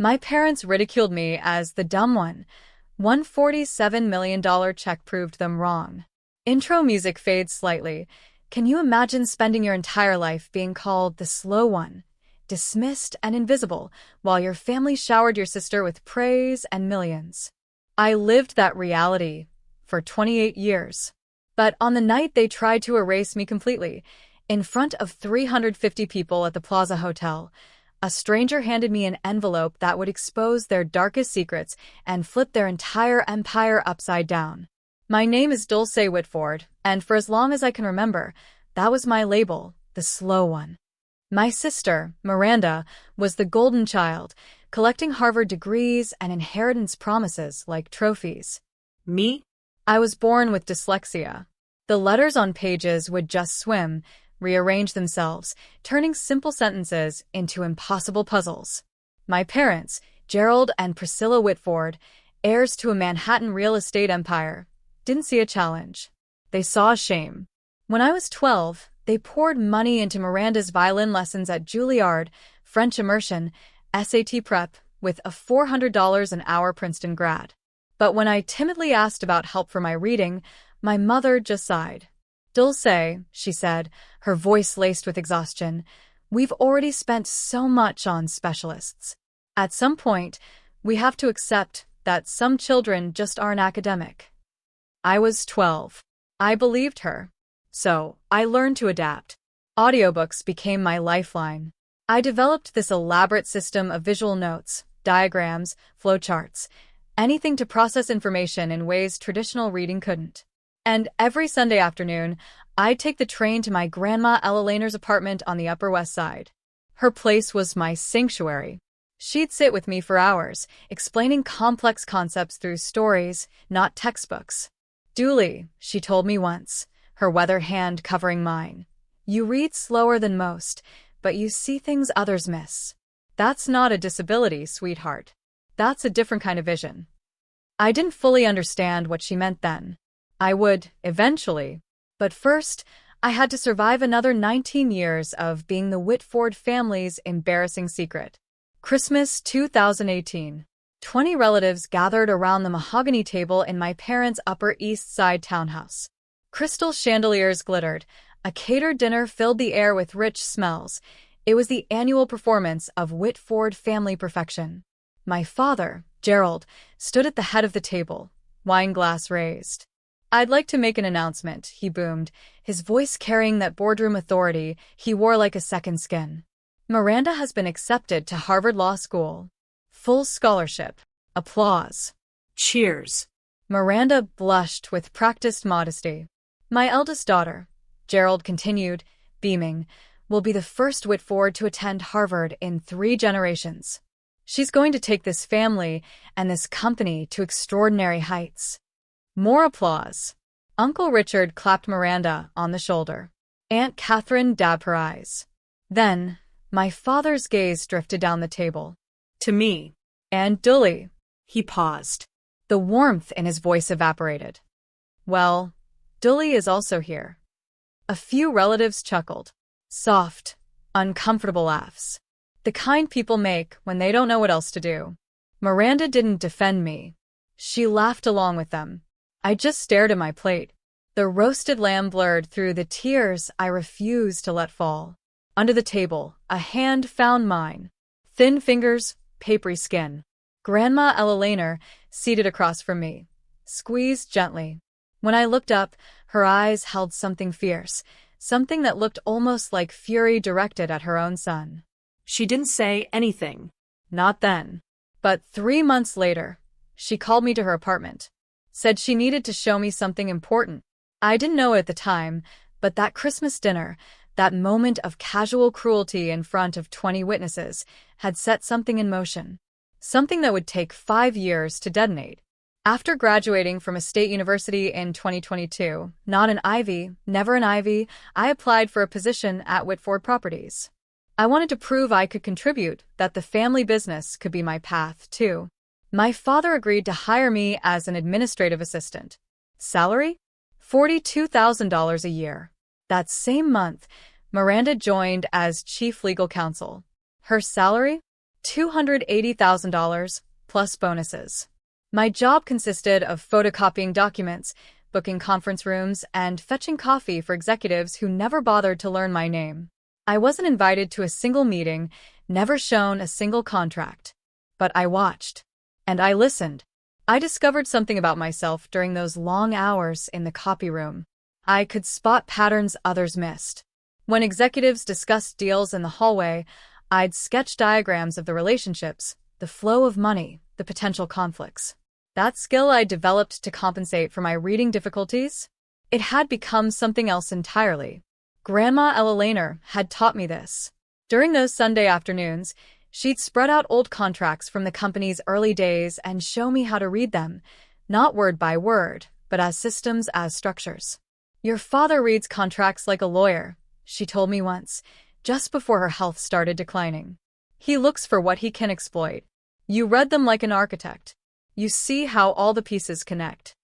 My parents ridiculed me as the dumb one. $147 million check proved them wrong. Intro music fades slightly. Can you imagine spending your entire life being called the slow one, dismissed and invisible, while your family showered your sister with praise and millions? I lived that reality for 28 years. But on the night they tried to erase me completely, in front of 350 people at the Plaza Hotel, a stranger handed me an envelope that would expose their darkest secrets and flip their entire empire upside down. My name is Dulce Whitford, and for as long as I can remember, that was my label, the slow one. My sister, Miranda, was the golden child, collecting Harvard degrees and inheritance promises like trophies. Me? I was born with dyslexia. The letters on pages would just swim, rearrange themselves, turning simple sentences into impossible puzzles. My parents, Gerald and Priscilla Whitford, heirs to a Manhattan real estate empire, didn't see a challenge. They saw shame. When I was 12, they poured money into Miranda's violin lessons at Juilliard, French immersion, SAT prep, with a $400 an hour Princeton grad. But when I timidly asked about help for my reading, my mother just sighed. Dulce, she said, her voice laced with exhaustion, we've already spent so much on specialists. At some point, we have to accept that some children just aren't academic. I was 12. I believed her. So, I learned to adapt. Audiobooks became my lifeline. I developed this elaborate system of visual notes, diagrams, flowcharts, anything to process information in ways traditional reading couldn't. And every Sunday afternoon, I'd take the train to my grandma Ella Laner's apartment on the Upper West Side. Her place was my sanctuary. She'd sit with me for hours, explaining complex concepts through stories, not textbooks. Dooley, she told me once, her weather hand covering mine. You read slower than most, but you see things others miss. That's not a disability, sweetheart. That's a different kind of vision. I didn't fully understand what she meant then. I would, eventually. But first, I had to survive another 19 years of being the Whitford family's embarrassing secret. Christmas 2018. 20 relatives gathered around the mahogany table in my parents' Upper East Side townhouse. Crystal chandeliers glittered. A catered dinner filled the air with rich smells. It was the annual performance of Whitford family perfection. My father, Gerald, stood at the head of the table, wine glass raised. I'd like to make an announcement, he boomed, his voice carrying that boardroom authority he wore like a second skin. Miranda has been accepted to Harvard Law School. Full scholarship. Applause. Cheers. Miranda blushed with practiced modesty. My eldest daughter, Gerald continued, beaming, will be the first Whitford to attend Harvard in 3 generations. She's going to take this family and this company to extraordinary heights. More applause. Uncle Richard clapped Miranda on the shoulder. Aunt Catherine dabbed her eyes. Then, my father's gaze drifted down the table. To me. And Dooley. He paused. The warmth in his voice evaporated. Well, Dooley is also here. A few relatives chuckled. Soft, uncomfortable laughs. The kind people make when they don't know what else to do. Miranda didn't defend me. She laughed along with them. I just stared at my plate. The roasted lamb blurred through the tears I refused to let fall. Under the table, a hand found mine. Thin fingers, papery skin. Grandma Ella Laner, seated across from me, squeezed gently. When I looked up, her eyes held something fierce, something that looked almost like fury directed at her own son. She didn't say anything. Not then. But 3 months later, she called me to her apartment. Said she needed to show me something important. I didn't know it at the time, but that Christmas dinner, that moment of casual cruelty in front of 20 witnesses, had set something in motion. Something that would take 5 years to detonate. After graduating from a state university in 2022, not an Ivy, never an Ivy, I applied for a position at Whitford Properties. I wanted to prove I could contribute, that the family business could be my path, too. My father agreed to hire me as an administrative assistant. Salary? $42,000 a year. That same month, Miranda joined as chief legal counsel. Her salary? $280,000 plus bonuses. My job consisted of photocopying documents, booking conference rooms, and fetching coffee for executives who never bothered to learn my name. I wasn't invited to a single meeting, never shown a single contract. But I watched. And I listened. I discovered something about myself during those long hours in the copy room. I could spot patterns others missed. When executives discussed deals in the hallway, I'd sketch diagrams of the relationships, the flow of money, the potential conflicts. That skill I developed to compensate for my reading difficulties? It had become something else entirely. Grandma Ella Lehner had taught me this. During those Sunday afternoons, she'd spread out old contracts from the company's early days and show me how to read them, not word by word, but as systems, as structures. "Your father reads contracts like a lawyer," she told me once, just before her health started declining. "He looks for what he can exploit. You read them like an architect. You see how all the pieces connect."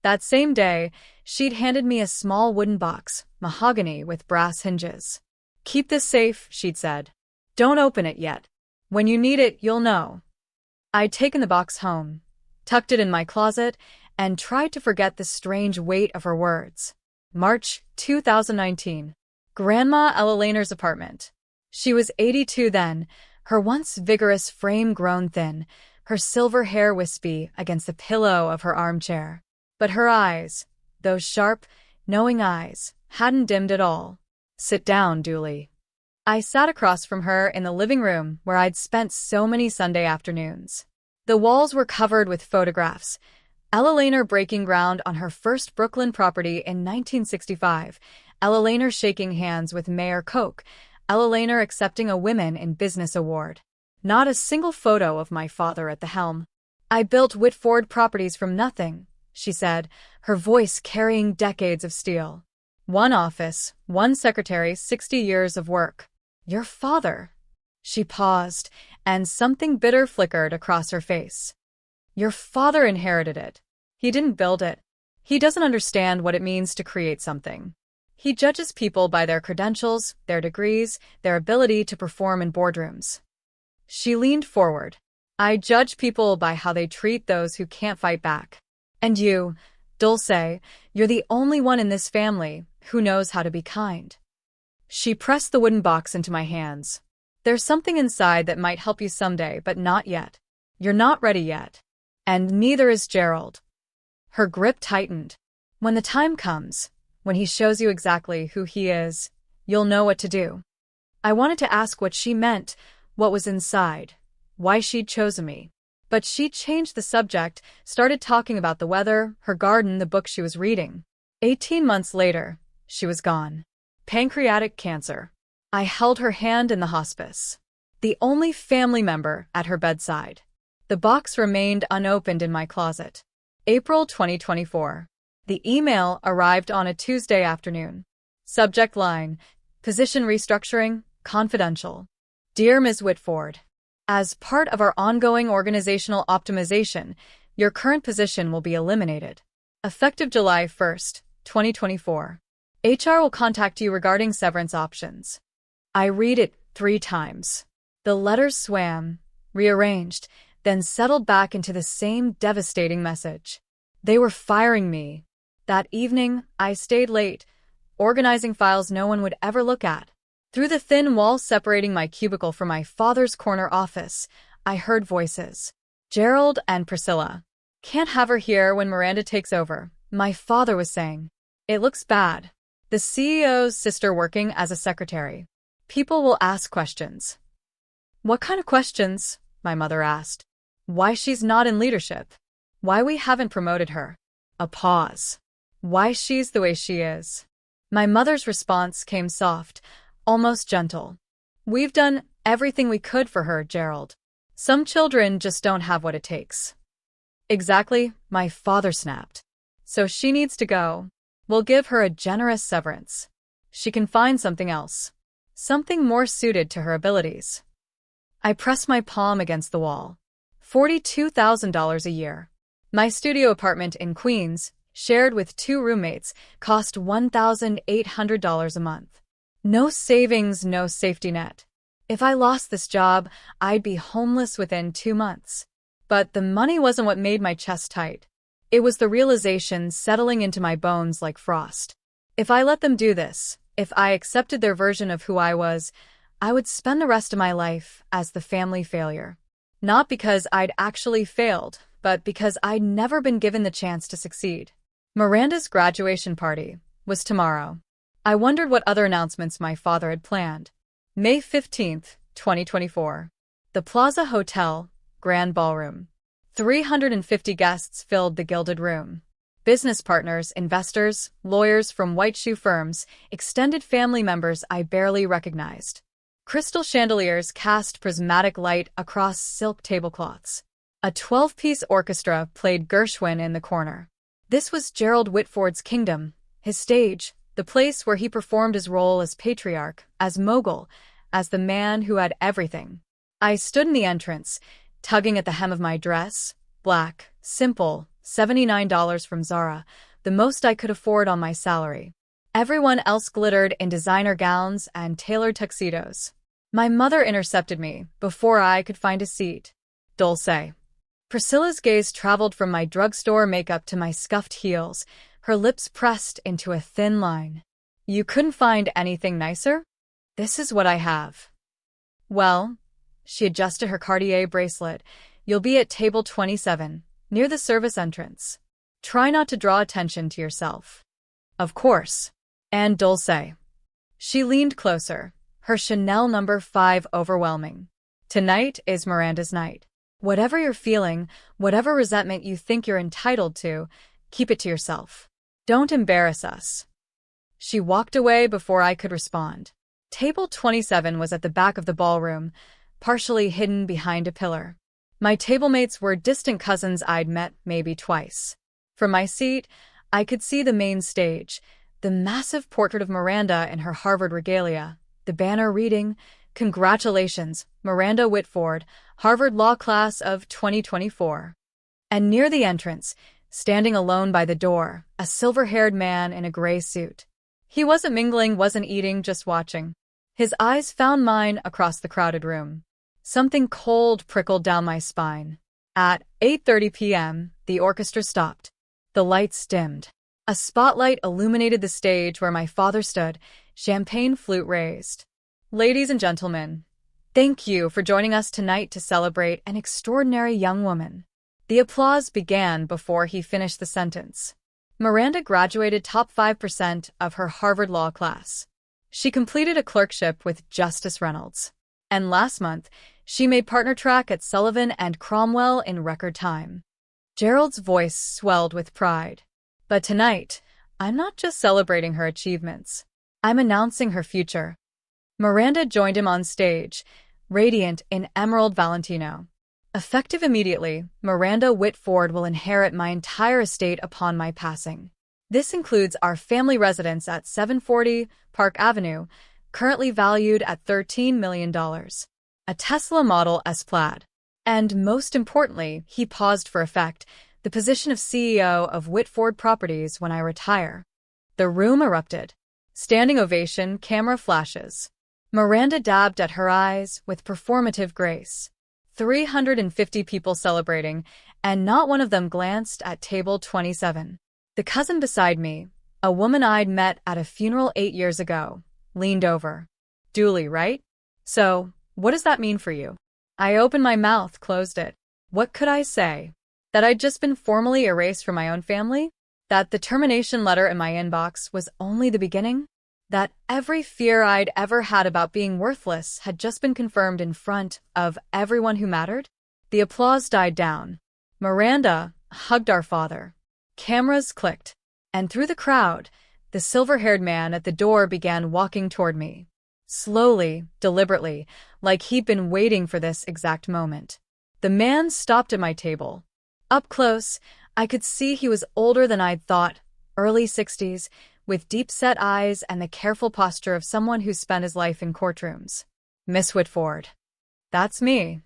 That same day, she'd handed me a small wooden box, mahogany with brass hinges. "Keep this safe," she'd said. "Don't open it yet. When you need it, you'll know." I'd taken the box home, tucked it in my closet, and tried to forget the strange weight of her words. March 2019. Grandma Ella Lehner's apartment. She was 82 then, her once vigorous frame grown thin, her silver hair wispy against the pillow of her armchair. But her eyes, those sharp, knowing eyes, hadn't dimmed at all. "Sit down, Dooley." I sat across from her in the living room where I'd spent so many Sunday afternoons. The walls were covered with photographs. Ella Lehner breaking ground on her first Brooklyn property in 1965, Ella Lehner shaking hands with Mayor Koch, Ella Lehner accepting a Women in Business award. Not a single photo of my father at the helm. "I built Whitford Properties from nothing," she said, her voice carrying decades of steel. "One office, one secretary, 60 years of work." "Your father." She paused, and something bitter flickered across her face. "Your father inherited it. He didn't build it. He doesn't understand what it means to create something. He judges people by their credentials, their degrees, their ability to perform in boardrooms." She leaned forward. "I judge people by how they treat those who can't fight back. And you, Dulce, you're the only one in this family who knows how to be kind." She pressed the wooden box into my hands. "There's something inside that might help you someday, but not yet. You're not ready yet. And neither is Gerald." Her grip tightened. "When the time comes, when he shows you exactly who he is, you'll know what to do." I wanted to ask what she meant, what was inside, why she'd chosen me. But she changed the subject, started talking about the weather, her garden, the book she was reading. 18 months later, she was gone. Pancreatic cancer. I held her hand in the hospice. The only family member at her bedside. The box remained unopened in my closet. April 2024. The email arrived on a Tuesday afternoon. Subject line: Position restructuring, confidential. Dear Ms. Whitford, as part of our ongoing organizational optimization, your current position will be eliminated. Effective July 1st, 2024. HR will contact you regarding severance options. I read it 3 times. The letters swam, rearranged, then settled back into the same devastating message. They were firing me. That evening, I stayed late, organizing files no one would ever look at. Through the thin wall separating my cubicle from my father's corner office, I heard voices. "Gerald and Priscilla. Can't have her here when Miranda takes over," my father was saying. "It looks bad. The CEO's sister working as a secretary. People will ask questions." "What kind of questions?" my mother asked. "Why she's not in leadership. Why we haven't promoted her." A pause. "Why she's the way she is." My mother's response came soft, almost gentle. "We've done everything we could for her, Gerald. Some children just don't have what it takes." "Exactly," my father snapped. "So she needs to go. We'll give her a generous severance. She can find something else. Something more suited to her abilities." I pressed my palm against the wall. $42,000 a year. My studio apartment in Queens, shared with 2 roommates, cost $1,800 a month. No savings, no safety net. If I lost this job, I'd be homeless within 2 months. But the money wasn't what made my chest tight. It was the realization settling into my bones like frost. If I let them do this, if I accepted their version of who I was, I would spend the rest of my life as the family failure. Not because I'd actually failed, but because I'd never been given the chance to succeed. Miranda's graduation party was tomorrow. I wondered what other announcements my father had planned. May 15th, 2024. The Plaza Hotel, Grand Ballroom. 350 guests filled the gilded room. Business partners, investors, lawyers from white shoe firms, extended family members I barely recognized. Crystal chandeliers cast prismatic light across silk tablecloths. A 12-piece orchestra played Gershwin in the corner. This was Gerald Whitford's kingdom, his stage, the place where he performed his role as patriarch, as mogul, as the man who had everything. I stood in the entrance, tugging at the hem of my dress, black, simple, $79 from Zara, the most I could afford on my salary. Everyone else glittered in designer gowns and tailored tuxedos. My mother intercepted me before I could find a seat. Dulce. Priscilla's gaze traveled from my drugstore makeup to my scuffed heels, her lips pressed into a thin line. You couldn't find anything nicer? This is what I have. Well, she adjusted her Cartier bracelet. You'll be at table 27, near the service entrance. Try not to draw attention to yourself. Of course. And Dulce. She leaned closer, her Chanel No. 5 overwhelming. Tonight is Miranda's night. Whatever you're feeling, whatever resentment you think you're entitled to, keep it to yourself. Don't embarrass us. She walked away before I could respond. Table 27 was at the back of the ballroom, partially hidden behind a pillar. My tablemates were distant cousins I'd met maybe twice. From my seat, I could see the main stage, the massive portrait of Miranda in her Harvard regalia, the banner reading, "Congratulations, Miranda Whitford, Harvard Law Class of 2024. And near the entrance, standing alone by the door, a silver-haired man in a gray suit. He wasn't mingling, wasn't eating, just watching. His eyes found mine across the crowded room. Something cold prickled down my spine. At 8:30 p.m., the orchestra stopped. The lights dimmed. A spotlight illuminated the stage where my father stood, champagne flute raised. Ladies and gentlemen, thank you for joining us tonight to celebrate an extraordinary young woman. The applause began before he finished the sentence. Miranda graduated top 5% of her Harvard Law class. She completed a clerkship with Justice Reynolds. And last month, she made partner track at Sullivan and Cromwell in record time. Gerald's voice swelled with pride. But tonight, I'm not just celebrating her achievements. I'm announcing her future. Miranda joined him on stage, radiant in emerald Valentino. Effective immediately, Miranda Whitford will inherit my entire estate upon my passing. This includes our family residence at 740 Park Avenue, currently valued at $13 million. A Tesla Model S Plaid. And most importantly, he paused for effect, the position of CEO of Whitford Properties when I retire. The room erupted. Standing ovation, camera flashes. Miranda dabbed at her eyes with performative grace. 350 people celebrating, and not one of them glanced at table 27. The cousin beside me, a woman I'd met at a funeral 8 years ago, leaned over. Dooley, right? So, what does that mean for you? I opened my mouth, closed it. What could I say? That I'd just been formally erased from my own family? That the termination letter in my inbox was only the beginning? That every fear I'd ever had about being worthless had just been confirmed in front of everyone who mattered? The applause died down. Miranda hugged our father. Cameras clicked. And through the crowd, the silver-haired man at the door began walking toward me. Slowly, deliberately, like he'd been waiting for this exact moment. The man stopped at my table. Up close, I could see he was older than I'd thought, early 60s, with deep-set eyes and the careful posture of someone who spent his life in courtrooms. Miss Whitford. That's me.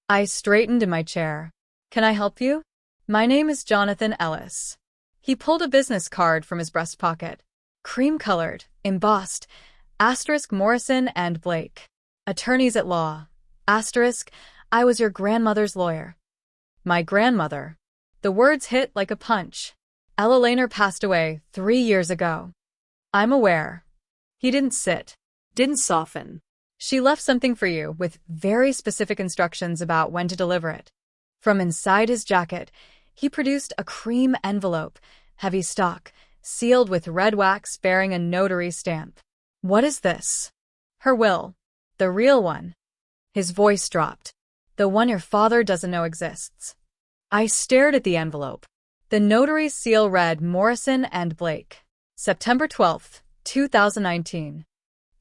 I straightened in my chair. Can I help you? My name is Jonathan Ellis. He pulled a business card from his breast pocket. Cream-colored, embossed, *Morrison and Blake. Attorneys at law. Asterisk, I was your grandmother's lawyer. My grandmother. The words hit like a punch. Ella Lehner passed away 3 years ago. I'm aware. He didn't sit. Didn't soften. She left something for you with very specific instructions about when to deliver it. From inside his jacket, he produced a cream envelope, heavy stock, sealed with red wax bearing a notary stamp. What is this? Her will. The real one. His voice dropped. The one your father doesn't know exists. I stared at the envelope. The notary's seal read Morrison and Blake. September 12th, 2019.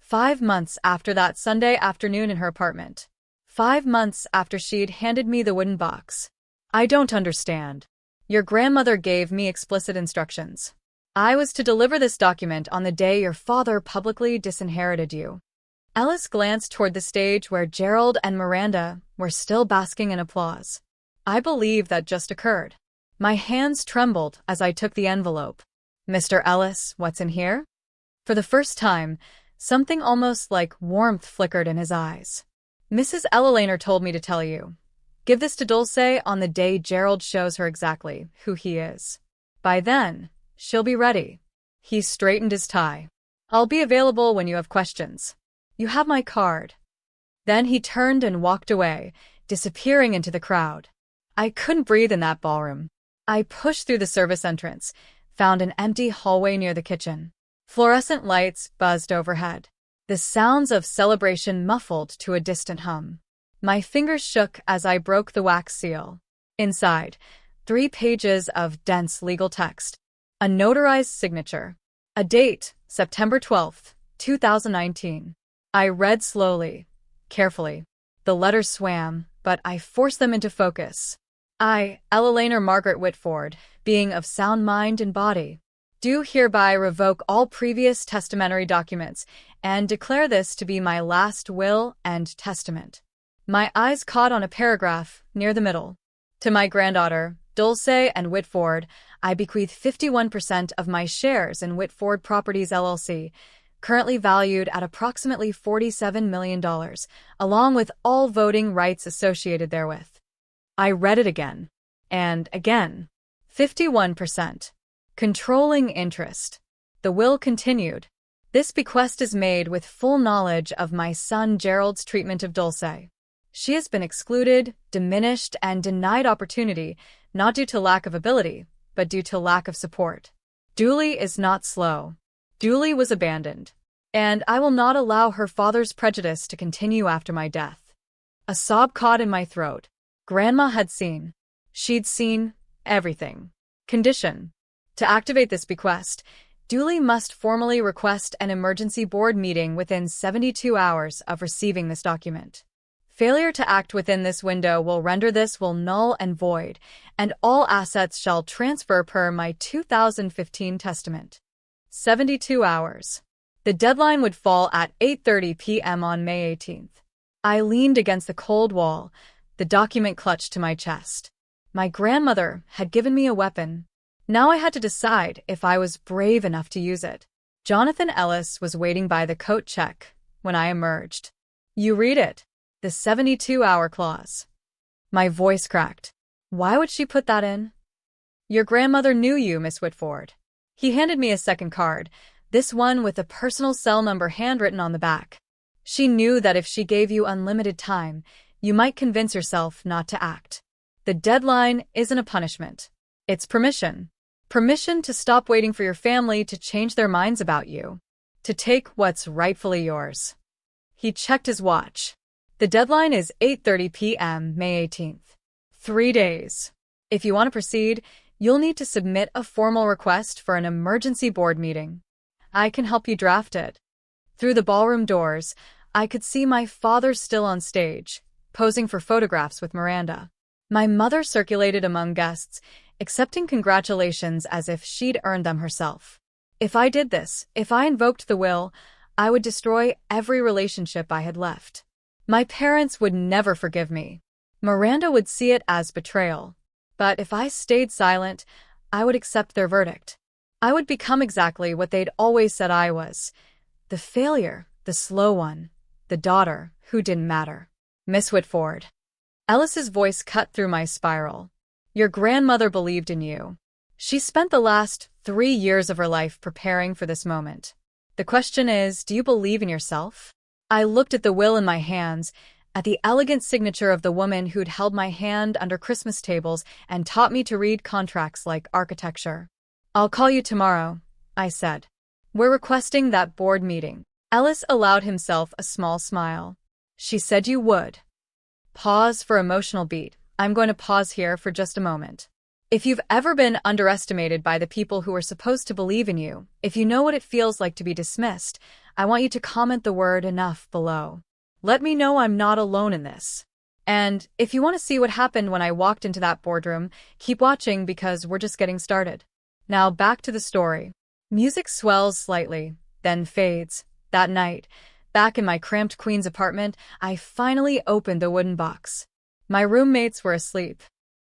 5 months after that Sunday afternoon in her apartment. 5 months after she'd handed me the wooden box. I don't understand. Your grandmother gave me explicit instructions. I was to deliver this document on the day your father publicly disinherited you. Ellis glanced toward the stage where Gerald and Miranda were still basking in applause. I believe that just occurred. My hands trembled as I took the envelope. Mr. Ellis, what's in here? For the first time, something almost like warmth flickered in his eyes. Mrs. Ella Lehner told me to tell you. Give this to Dulce on the day Gerald shows her exactly who he is. By then, she'll be ready. He straightened his tie. I'll be available when you have questions. You have my card. Then he turned and walked away, disappearing into the crowd. I couldn't breathe in that ballroom. I pushed through the service entrance, found an empty hallway near the kitchen. Fluorescent lights buzzed overhead. The sounds of celebration muffled to a distant hum. My fingers shook as I broke the wax seal. Inside, 3 pages of dense legal text. A notarized signature. A date, September 12th, 2019. I read slowly, carefully. The letters swam, but I forced them into focus. I, Ella Lehner Margaret Whitford, being of sound mind and body, do hereby revoke all previous testamentary documents and declare this to be my last will and testament. My eyes caught on a paragraph near the middle. To my granddaughter, Dulce and Whitford, I bequeath 51% of my shares in Whitford Properties LLC, currently valued at approximately $47 million, along with all voting rights associated therewith. I read it again. And again. 51%. Controlling interest. The will continued. This bequest is made with full knowledge of my son Gerald's treatment of Dulce. She has been excluded, diminished, and denied opportunity, not due to lack of ability, but due to lack of support. Julie is not slow. Julie was abandoned. And I will not allow her father's prejudice to continue after my death. A sob caught in my throat. Grandma had seen. She'd seen everything. Condition. To activate this bequest, Julie must formally request an emergency board meeting within 72 hours of receiving this document. Failure to act within this window will render this will null and void, and all assets shall transfer per my 2015 testament. 72 hours. The deadline would fall at 8:30 p.m. on May 18th. I leaned against the cold wall, the document clutched to my chest. My grandmother had given me a weapon. Now I had to decide if I was brave enough to use it. Jonathan Ellis was waiting by the coat check when I emerged. You read it. The 72-hour clause. My voice cracked. Why would she put that in? Your grandmother knew you, Miss Whitford. He handed me a second card, this one with a personal cell number handwritten on the back. She knew that if she gave you unlimited time, you might convince yourself not to act. The deadline isn't a punishment. It's permission. Permission to stop waiting for your family to change their minds about you. To take what's rightfully yours. He checked his watch. The deadline is 8:30 p.m. May 18th. 3 days. If you want to proceed, you'll need to submit a formal request for an emergency board meeting. I can help you draft it. Through the ballroom doors, I could see my father still on stage, posing for photographs with Miranda. My mother circulated among guests, accepting congratulations as if she'd earned them herself. If I did this, if I invoked the will, I would destroy every relationship I had left. My parents would never forgive me. Miranda would see it as betrayal. But if I stayed silent, I would accept their verdict. I would become exactly what they'd always said I was. The failure, the slow one, The daughter who didn't matter. Miss Whitford. Ellis's voice cut through my spiral. Your grandmother believed in you. She spent the last 3 years of her life preparing for this moment. The question is, do you believe in yourself? I looked at the will in my hands, at the elegant signature of the woman who'd held my hand under Christmas tables and taught me to read contracts like architecture. I'll call you tomorrow, I said. We're requesting that board meeting. Ellis allowed himself a small smile. She said you would. Pause for emotional beat. I'm going to pause here for just a moment. If you've ever been underestimated by the people who are supposed to believe in you, if you know what it feels like to be dismissed, I want you to comment the word enough below. Let me know I'm not alone in this. And if you want to see what happened when I walked into that boardroom, keep watching because we're just getting started. Now back to the story. Music swells slightly, then fades. That night, back in my cramped Queens apartment, I finally opened the wooden box. My roommates were asleep.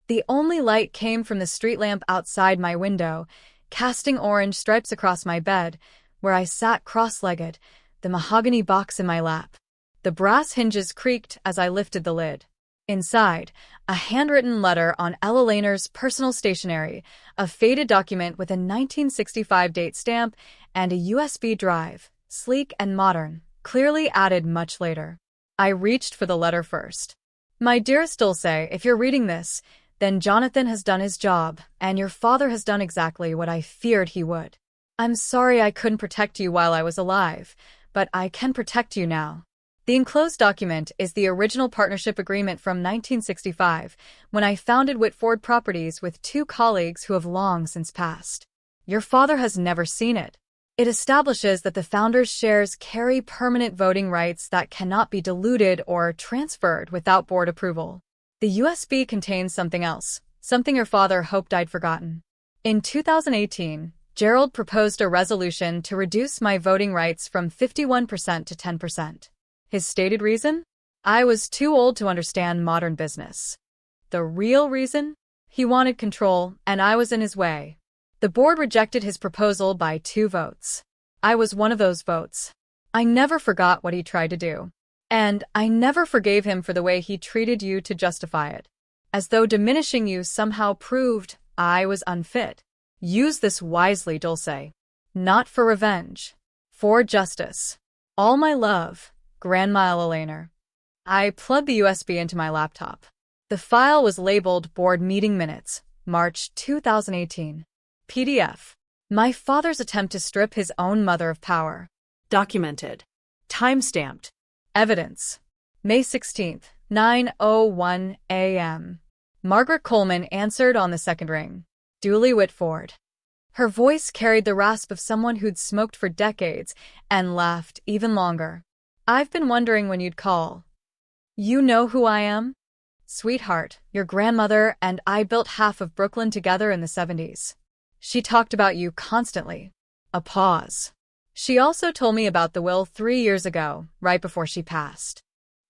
The only light came from the street lamp outside my window, casting orange stripes across my bed, where I sat cross-legged, the mahogany box in my lap. The brass hinges creaked as I lifted the lid. Inside, a handwritten letter on Ella Lehner's personal stationery, a faded document with a 1965 date stamp, and a USB drive, sleek and modern, clearly added much later. I reached for the letter first. My dearest Dulce, if you're reading this, then Jonathan has done his job, and your father has done exactly what I feared he would. I'm sorry I couldn't protect you while I was alive, but I can protect you now. The enclosed document is the original partnership agreement from 1965, when I founded Whitford Properties with 2 colleagues who have long since passed. Your father has never seen it. It establishes that the founders' shares carry permanent voting rights that cannot be diluted or transferred without board approval. The USB contains something else, something your father hoped I'd forgotten. In 2018, Gerald proposed a resolution to reduce my voting rights from 51% to 10%. His stated reason? I was too old to understand modern business. The real reason? He wanted control, and I was in his way. The board rejected his proposal by 2 votes. I was one of those votes. I never forgot what he tried to do. And I never forgave him for the way he treated you to justify it. As though diminishing you somehow proved I was unfit. Use this wisely, Dulce. Not for revenge. For justice. All my love, Grandma Ella Lehner. I plugged the USB into my laptop. The file was labeled Board Meeting Minutes, March 2018. PDF. My father's attempt to strip his own mother of power. Documented. Time-stamped. Evidence. May 16th, 9:01 a.m. Margaret Coleman answered on the second ring. Julie Whitford. Her voice carried the rasp of someone who'd smoked for decades and laughed even longer. I've been wondering when you'd call. You know who I am? Sweetheart, your grandmother and I built half of Brooklyn together in the 70s. She talked about you constantly. A pause. She also told me about the will 3 years ago, right before she passed.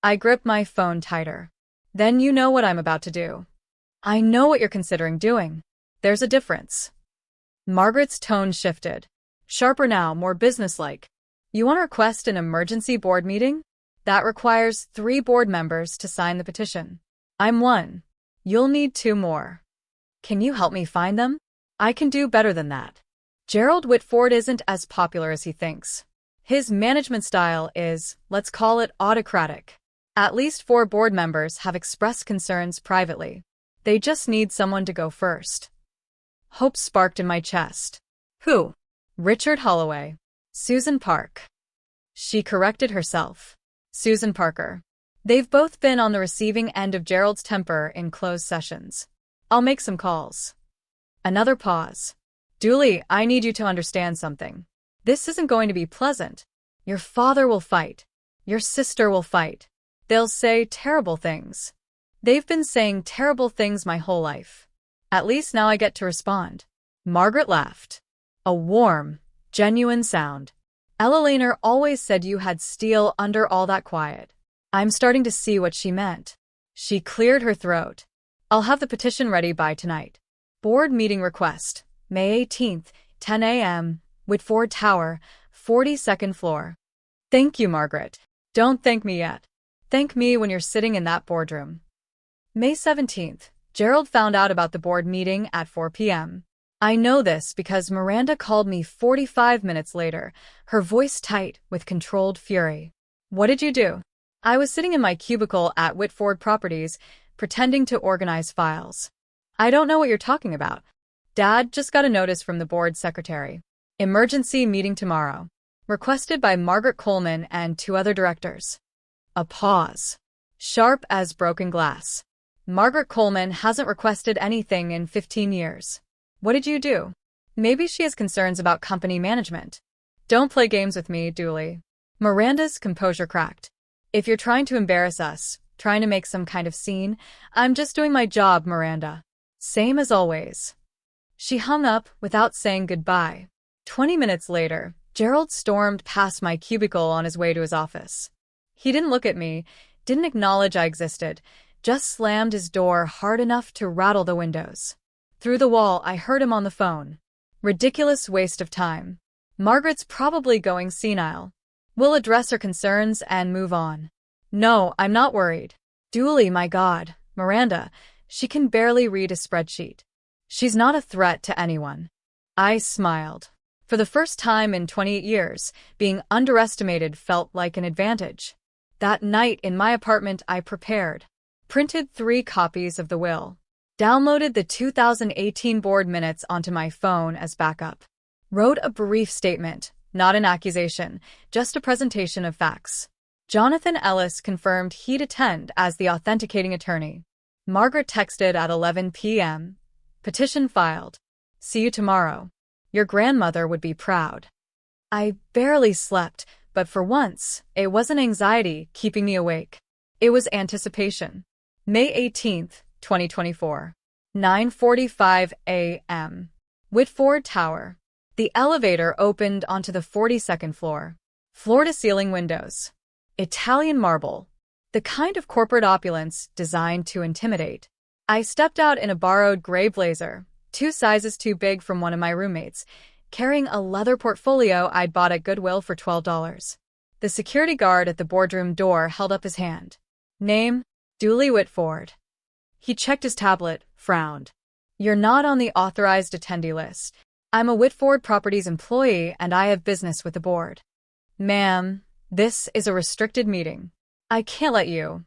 I gripped my phone tighter. Then you know what I'm about to do. I know what you're considering doing. There's a difference. Margaret's tone shifted. Sharper now, more businesslike. You want to request an emergency board meeting? That requires 3 board members to sign the petition. I'm 1. You'll need 2 more. Can you help me find them? I can do better than that. Gerald Whitford isn't as popular as he thinks. His management style is, let's call it, autocratic. At least 4 board members have expressed concerns privately. They just need someone to go first. Hope sparked in my chest. Who? Richard Holloway. Susan Park. She corrected herself. Susan Parker. They've both been on the receiving end of Gerald's temper in closed sessions. I'll make some calls. Another pause. Julie, I need you to understand something. This isn't going to be pleasant. Your father will fight. Your sister will fight. They'll say terrible things. They've been saying terrible things my whole life. At least now I get to respond. Margaret laughed. A warm, genuine sound. Ella Lehner always said you had steel under all that quiet. I'm starting to see what she meant. She cleared her throat. I'll have the petition ready by tonight. Board meeting request. May 18th, 10 a.m., Whitford Tower, 42nd floor. Thank you, Margaret. Don't thank me yet. Thank me when you're sitting in that boardroom. May 17th, Gerald found out about the board meeting at 4 p.m. I know this because Miranda called me 45 minutes later, her voice tight with controlled fury. What did you do? I was sitting in my cubicle at Whitford Properties, pretending to organize files. I don't know what you're talking about. Dad just got a notice from the board secretary. Emergency meeting tomorrow. Requested by Margaret Coleman and 2 other directors. A pause. Sharp as broken glass. Margaret Coleman hasn't requested anything in 15 years. What did you do? Maybe she has concerns about company management. Don't play games with me, Dooley. Miranda's composure cracked. If you're trying to embarrass us, trying to make some kind of scene, I'm just doing my job, Miranda. Same as always. She hung up without saying goodbye. 20 minutes later, Gerald stormed past my cubicle on his way to his office. He didn't look at me, didn't acknowledge I existed, just slammed his door hard enough to rattle the windows. Through the wall, I heard him on the phone. Ridiculous waste of time. Margaret's probably going senile. We'll address her concerns and move on. No, I'm not worried. Dooley, my God, Miranda, she can barely read a spreadsheet. She's not a threat to anyone. I smiled. For the first time in 28 years, being underestimated felt like an advantage. That night in my apartment, I prepared. Printed 3 copies of the will. Downloaded the 2018 board minutes onto my phone as backup. Wrote a brief statement, not an accusation, just a presentation of facts. Jonathan Ellis confirmed he'd attend as the authenticating attorney. Margaret texted at 11 p.m. Petition filed. See you tomorrow. Your grandmother would be proud. I barely slept, but for once, it wasn't anxiety keeping me awake. It was anticipation. May 18th, 2024. 9:45 a.m. Whitford Tower. The elevator opened onto the 42nd floor. Floor-to-ceiling windows. Italian marble. The kind of corporate opulence designed to intimidate. I stepped out in a borrowed gray blazer, 2 sizes too big from one of my roommates, carrying a leather portfolio I'd bought at Goodwill for $12. The security guard at the boardroom door held up his hand. Name? Dooley Whitford. He checked his tablet, frowned. You're not on the authorized attendee list. I'm a Whitford Properties employee and I have business with the board. Ma'am, this is a restricted meeting. I can't let you.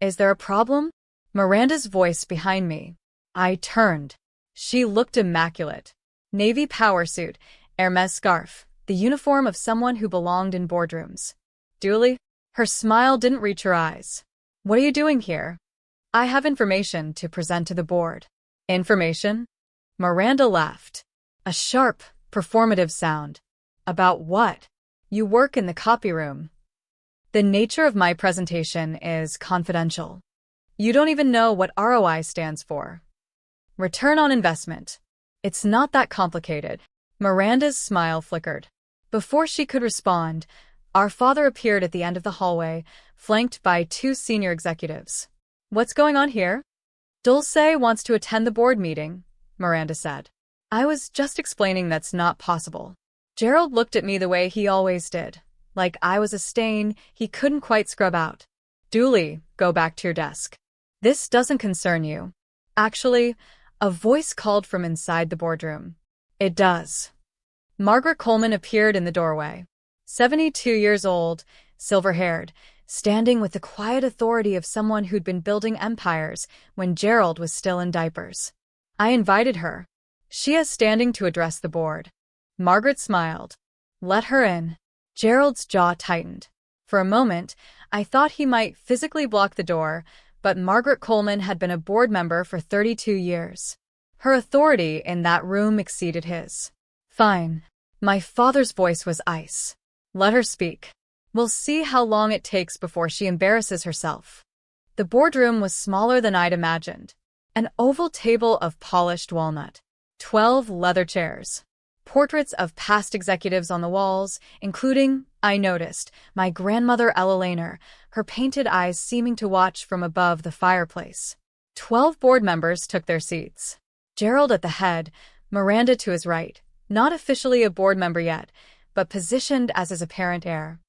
Is there a problem? Miranda's voice behind me. I turned. She looked immaculate. Navy power suit, Hermes scarf, the uniform of someone who belonged in boardrooms. Dooley? Her smile didn't reach her eyes. What are you doing here? I have information to present to the board. Information? Miranda laughed. A sharp, performative sound. About what? You work in the copy room. The nature of my presentation is confidential. You don't even know what ROI stands for. Return on investment. It's not that complicated. Miranda's smile flickered. Before she could respond, our father appeared at the end of the hallway, flanked by 2 senior executives. What's going on here? Dulce wants to attend the board meeting, Miranda said. I was just explaining that's not possible. Gerald looked at me the way he always did, like I was a stain he couldn't quite scrub out. Dooley, go back to your desk. This doesn't concern you. Actually, a voice called from inside the boardroom. It does. Margaret Coleman appeared in the doorway. 72 years old, silver-haired, standing with the quiet authority of someone who'd been building empires when Gerald was still in diapers. I invited her. She is standing to address the board. Margaret smiled. Let her in. Gerald's jaw tightened. For a moment, I thought he might physically block the door, but Margaret Coleman had been a board member for 32 years. Her authority in that room exceeded his. Fine. My father's voice was ice. Let her speak. We'll see how long it takes before she embarrasses herself. The boardroom was smaller than I'd imagined. An oval table of polished walnut. 12 leather chairs. Portraits of past executives on the walls, including, I noticed, my grandmother Ella Lehner, her painted eyes seeming to watch from above the fireplace. 12 board members took their seats. Gerald at the head, Miranda to his right, not officially a board member yet, but positioned as his apparent heir.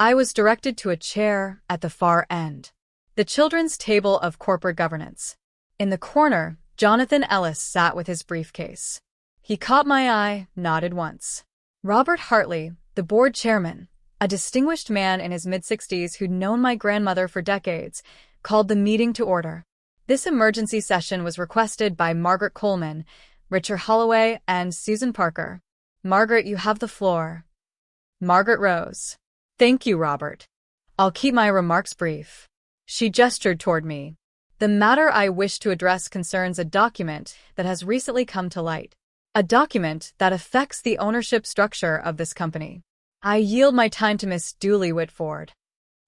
I was directed to a chair at the far end. The children's table of corporate governance. In the corner, Jonathan Ellis sat with his briefcase. He caught my eye, nodded once. Robert Hartley, the board chairman, a distinguished man in his mid-60s who'd known my grandmother for decades, called the meeting to order. This emergency session was requested by Margaret Coleman, Richard Holloway, and Susan Parker. Margaret, you have the floor. Margaret rose. Thank you, Robert. I'll keep my remarks brief. She gestured toward me. The matter I wish to address concerns a document that has recently come to light. A document that affects the ownership structure of this company. I yield my time to Miss Dooley Whitford.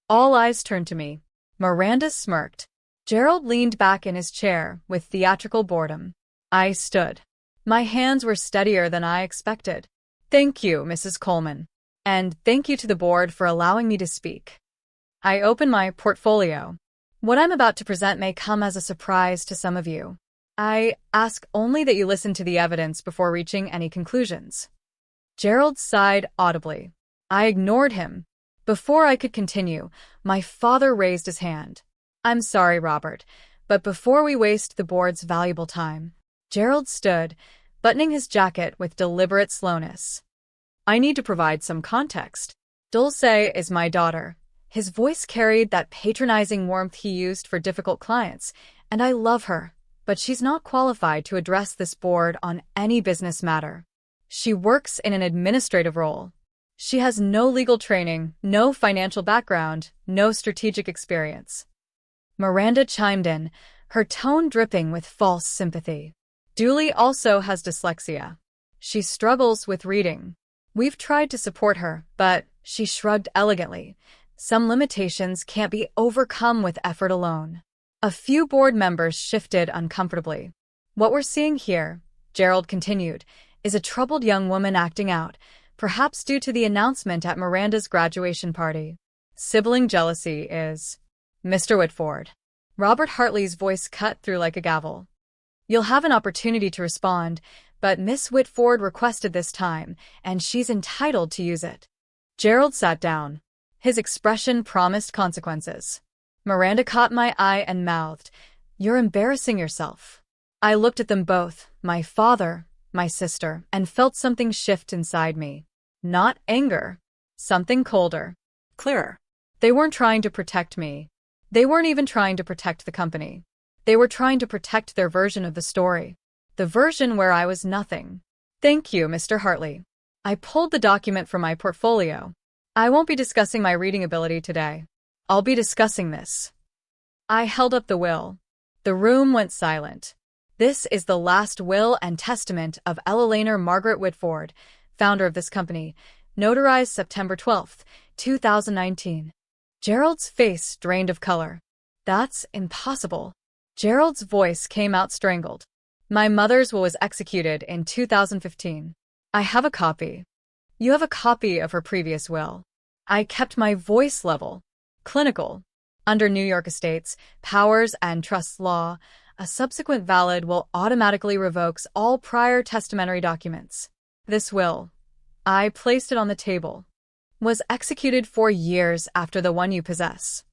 All eyes turned to me. Miranda smirked. Gerald leaned back in his chair with theatrical boredom. I stood. My hands were steadier than I expected. Thank you, Mrs. Coleman. And thank you to the board for allowing me to speak. I opened my portfolio. What I'm about to present may come as a surprise to some of you. I ask only that you listen to the evidence before reaching any conclusions. Gerald sighed audibly. I ignored him. Before I could continue, my father raised his hand. I'm sorry, Robert, but before we waste the board's valuable time. Gerald stood, buttoning his jacket with deliberate slowness. I need to provide some context. Dulce is my daughter. His voice carried that patronizing warmth he used for difficult clients, and I love her, but she's not qualified to address this board on any business matter. She works in an administrative role. She has no legal training, no financial background, no strategic experience. Miranda chimed in, her tone dripping with false sympathy. Dooley also has dyslexia. She struggles with reading. We've tried to support her, but she shrugged elegantly. Some limitations can't be overcome with effort alone. A few board members shifted uncomfortably. What we're seeing here, Gerald continued, is a troubled young woman acting out, perhaps due to the announcement at Miranda's graduation party. Sibling jealousy is... Mr. Whitford. Robert Hartley's voice cut through like a gavel. You'll have an opportunity to respond, but Miss Whitford requested this time, and she's entitled to use it. Gerald sat down. His expression promised consequences. Miranda caught my eye and mouthed, You're embarrassing yourself. I looked at them both, my father, my sister, and felt something shift inside me. Not anger. Something colder. Clearer. They weren't trying to protect me. They weren't even trying to protect the company. They were trying to protect their version of the story. The version where I was nothing. Thank you, Mr. Hartley. I pulled the document from my portfolio. I won't be discussing my reading ability today. I'll be discussing this. I held up the will. The room went silent. This is the last will and testament of Ella Lehner Margaret Whitford, founder of this company, notarized September 12, 2019. Gerald's face drained of color. That's impossible. Gerald's voice came out strangled. My mother's will was executed in 2015. I have a copy. You have a copy of her previous will. I kept my voice level. Clinical. Under New York Estates, Powers and Trusts law, a subsequent valid will automatically revokes all prior testamentary documents. This will, I placed it on the table, was executed 4 years after the one you possess.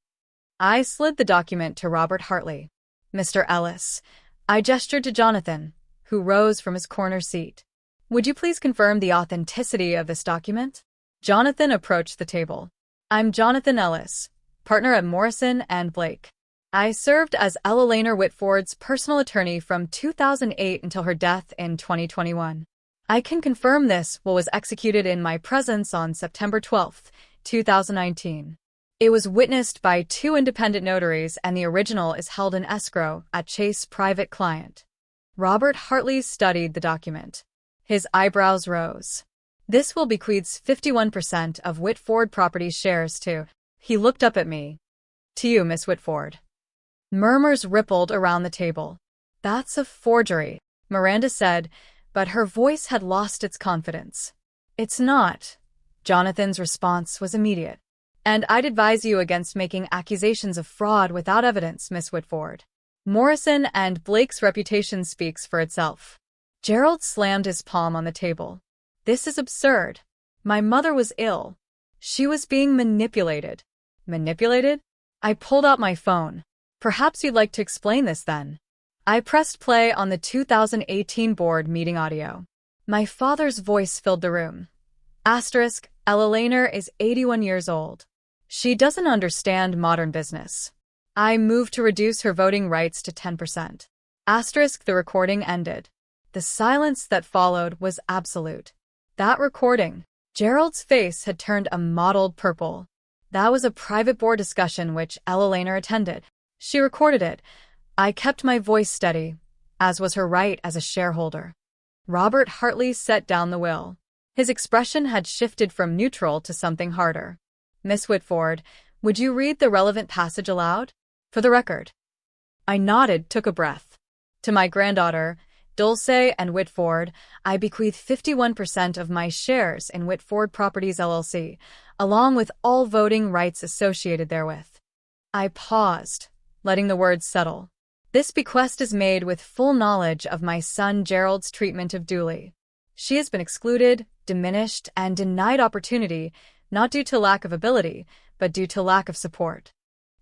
I slid the document to Robert Hartley. Mr. Ellis. I gestured to Jonathan, who rose from his corner seat. Would you please confirm the authenticity of this document? Jonathan approached the table. I'm Jonathan Ellis, partner at Morrison & Blake. I served as Ella Lehner Whitford's personal attorney from 2008 until her death in 2021. I can confirm this will was executed in my presence on September 12, 2019. It was witnessed by 2 independent notaries and the original is held in escrow at Chase Private Client. Robert Hartley studied the document. His eyebrows rose. This will bequeaths 51% of Whitford Properties shares to... He looked up at me. To you, Miss Whitford. Murmurs rippled around the table. That's a forgery, Miranda said, but her voice had lost its confidence. It's not. Jonathan's response was immediate. And I'd advise you against making accusations of fraud without evidence, Miss Whitford. Morrison & Blake's reputation speaks for itself. Gerald slammed his palm on the table. This is absurd. My mother was ill. She was being manipulated. Manipulated? I pulled out my phone. Perhaps you'd like to explain this then. I pressed play on the 2018 board meeting audio. My father's voice filled the room. Asterisk, Ella Lehner is 81 years old. She doesn't understand modern business. I moved to reduce her voting rights to 10%. Asterisk, the recording ended. The silence that followed was absolute. That recording. Gerald's face had turned a mottled purple. That was a private board discussion which Ella Lehner attended. She recorded it. I kept my voice steady, as was her right as a shareholder. Robert Hartley set down the will. His expression had shifted from neutral to something harder. Miss Whitford, would you read the relevant passage aloud? For the record. I nodded, took a breath. To my granddaughter, Dulce and Whitford, I bequeath 51% of my shares in Whitford Properties LLC, along with all voting rights associated therewith. I paused, letting the words settle. This bequest is made with full knowledge of my son Gerald's treatment of Dooley. She has been excluded, diminished, and denied opportunity, not due to lack of ability, but due to lack of support.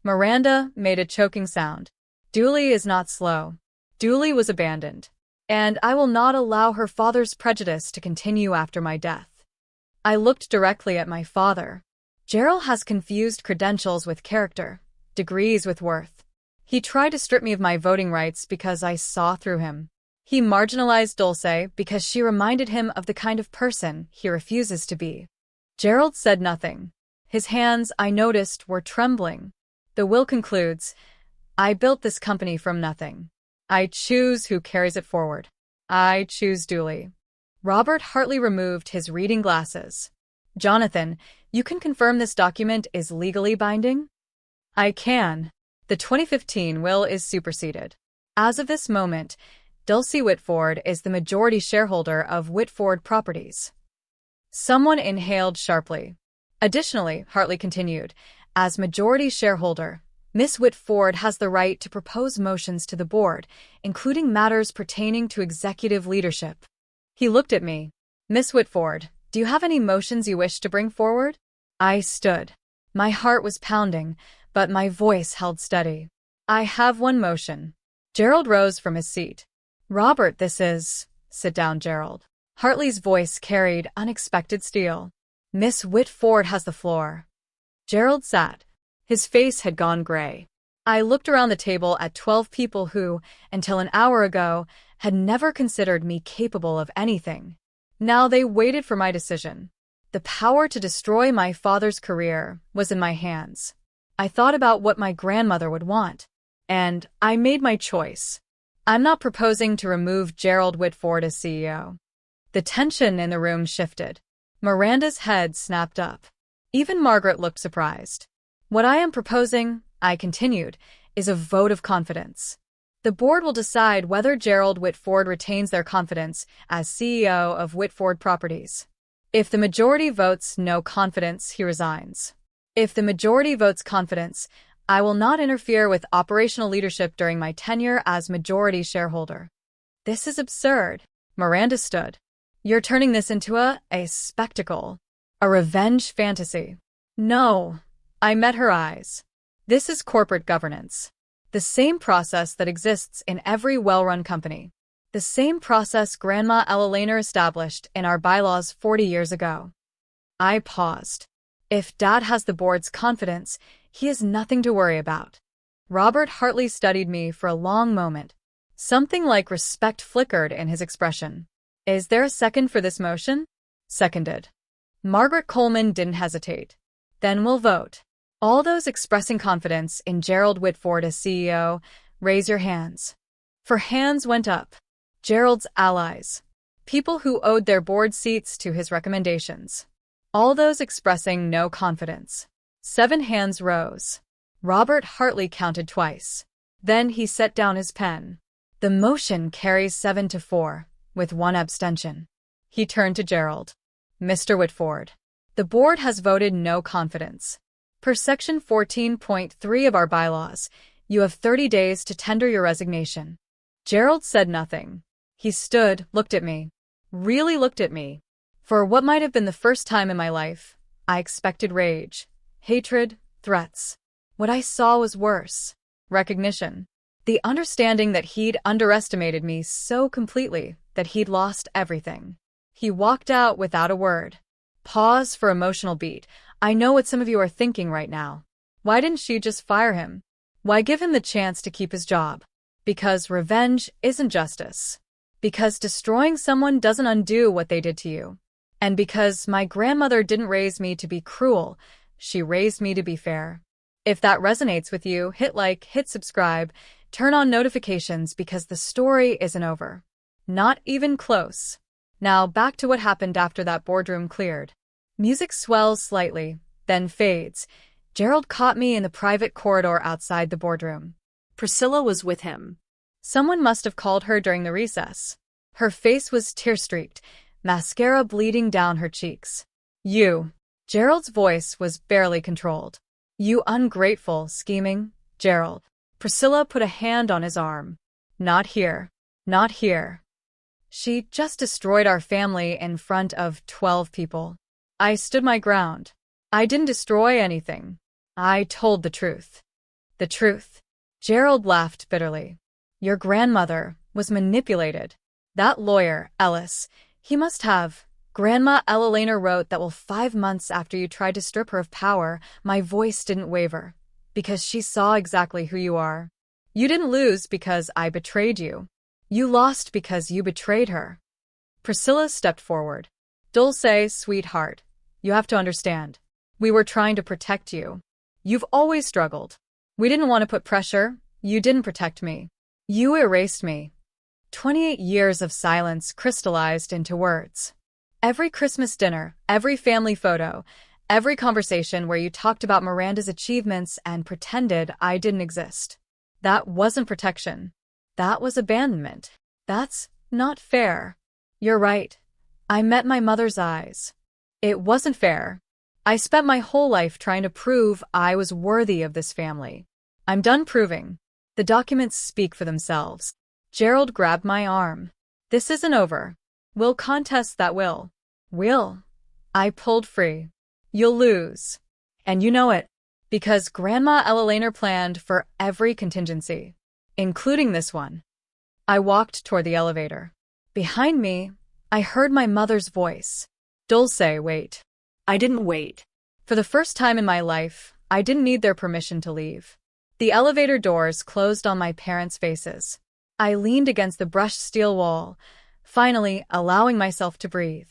Miranda made a choking sound. Dooley is not slow. Dooley was abandoned. And I will not allow her father's prejudice to continue after my death. I looked directly at my father. Gerald has confused credentials with character, degrees with worth. He tried to strip me of my voting rights because I saw through him. He marginalized Dulce because she reminded him of the kind of person he refuses to be. Gerald said nothing. His hands, I noticed, were trembling. The will concludes, I built this company from nothing. I choose who carries it forward. I choose Dooley. Robert Hartley removed his reading glasses. Jonathan, you can confirm this document is legally binding? I can. The 2015 will is superseded. As of this moment, Dulce Whitford is the majority shareholder of Whitford Properties. Someone inhaled sharply. Additionally, Hartley continued, as majority shareholder, Miss Whitford has the right to propose motions to the board, including matters pertaining to executive leadership. He looked at me. Miss Whitford, do you have any motions you wish to bring forward? I stood. My heart was pounding, but my voice held steady. I have one motion. Gerald rose from his seat. Robert, this is... Sit down, Gerald. Hartley's voice carried unexpected steel. Miss Whitford has the floor. Gerald sat. His face had gone gray. I looked around the table at 12 people who, until an hour ago, had never considered me capable of anything. Now they waited for my decision. The power to destroy my father's career was in my hands. I thought about what my grandmother would want, and I made my choice. I'm not proposing to remove Gerald Whitford as CEO. The tension in the room shifted. Miranda's head snapped up. Even Margaret looked surprised. What I am proposing, I continued, is a vote of confidence. The board will decide whether Gerald Whitford retains their confidence as CEO of Whitford Properties. If the majority votes no confidence, he resigns. If the majority votes confidence, I will not interfere with operational leadership during my tenure as majority shareholder. This is absurd. Miranda stood. You're turning this into a spectacle. A revenge fantasy. No. I met her eyes. This is corporate governance. The same process that exists in every well-run company. The same process Grandma Ella Lehner established in our bylaws 40 years ago. I paused. If Dad has the board's confidence, he has nothing to worry about. Robert Hartley studied me for a long moment. Something like respect flickered in his expression. Is there a second for this motion? Seconded. Margaret Coleman didn't hesitate. Then we'll vote. All those expressing confidence in Gerald Whitford as CEO, raise your hands. For hands went up. Gerald's allies. People who owed their board seats to his recommendations. All those expressing no confidence. 7 hands rose. Robert Hartley counted twice. Then he set down his pen. The motion carries 7-4, with 1 abstention. He turned to Gerald. Mr. Whitford, the board has voted no confidence. Per Section 14.3 of our bylaws, you have 30 days to tender your resignation. Gerald said nothing. He stood, looked at me. Really looked at me. For what might have been the first time in my life, I expected rage, hatred, threats. What I saw was worse. Recognition. The understanding that he'd underestimated me so completely that he'd lost everything. He walked out without a word. Pause for emotional beat. I know what some of you are thinking right now. Why didn't she just fire him? Why give him the chance to keep his job? Because revenge isn't justice. Because destroying someone doesn't undo what they did to you. And because my grandmother didn't raise me to be cruel, she raised me to be fair. If that resonates with you, hit like, hit subscribe, turn on notifications because the story isn't over. Not even close. Now back to what happened after that boardroom cleared. Music swells slightly, then fades. Gerald caught me in the private corridor outside the boardroom. Priscilla was with him. Someone must have called her during the recess. Her face was tear-streaked, mascara bleeding down her cheeks. You. Gerald's voice was barely controlled. You ungrateful, scheming, Gerald. Priscilla put a hand on his arm. Not here. Not here. She just destroyed our family in front of 12 people. I stood my ground. I didn't destroy anything. I told the truth. The truth. Gerald laughed bitterly. Your grandmother was manipulated. That lawyer, Ellis, he must have. Grandma Elena wrote that 5 months after you tried to strip her of power, my voice didn't waver. Because she saw exactly who you are. You didn't lose because I betrayed you. You lost because you betrayed her. Priscilla stepped forward. Dulce, sweetheart, you have to understand. We were trying to protect you. You've always struggled. We didn't want to put pressure. You didn't protect me. You erased me. 28 years of silence crystallized into words. Every Christmas dinner, every family photo, every conversation where you talked about Miranda's achievements and pretended I didn't exist. That wasn't protection. That was abandonment. That's not fair. You're right. I met my mother's eyes. It wasn't fair. I spent my whole life trying to prove I was worthy of this family. I'm done proving. The documents speak for themselves. Gerald grabbed my arm. This isn't over. We'll contest that will. Will. I pulled free. You'll lose. And you know it. Because Grandma Elena planned for every contingency. Including this one. I walked toward the elevator. Behind me, I heard my mother's voice. Dulce, wait. I didn't wait. For the first time in my life, I didn't need their permission to leave. The elevator doors closed on my parents' faces. I leaned against the brushed steel wall, finally allowing myself to breathe.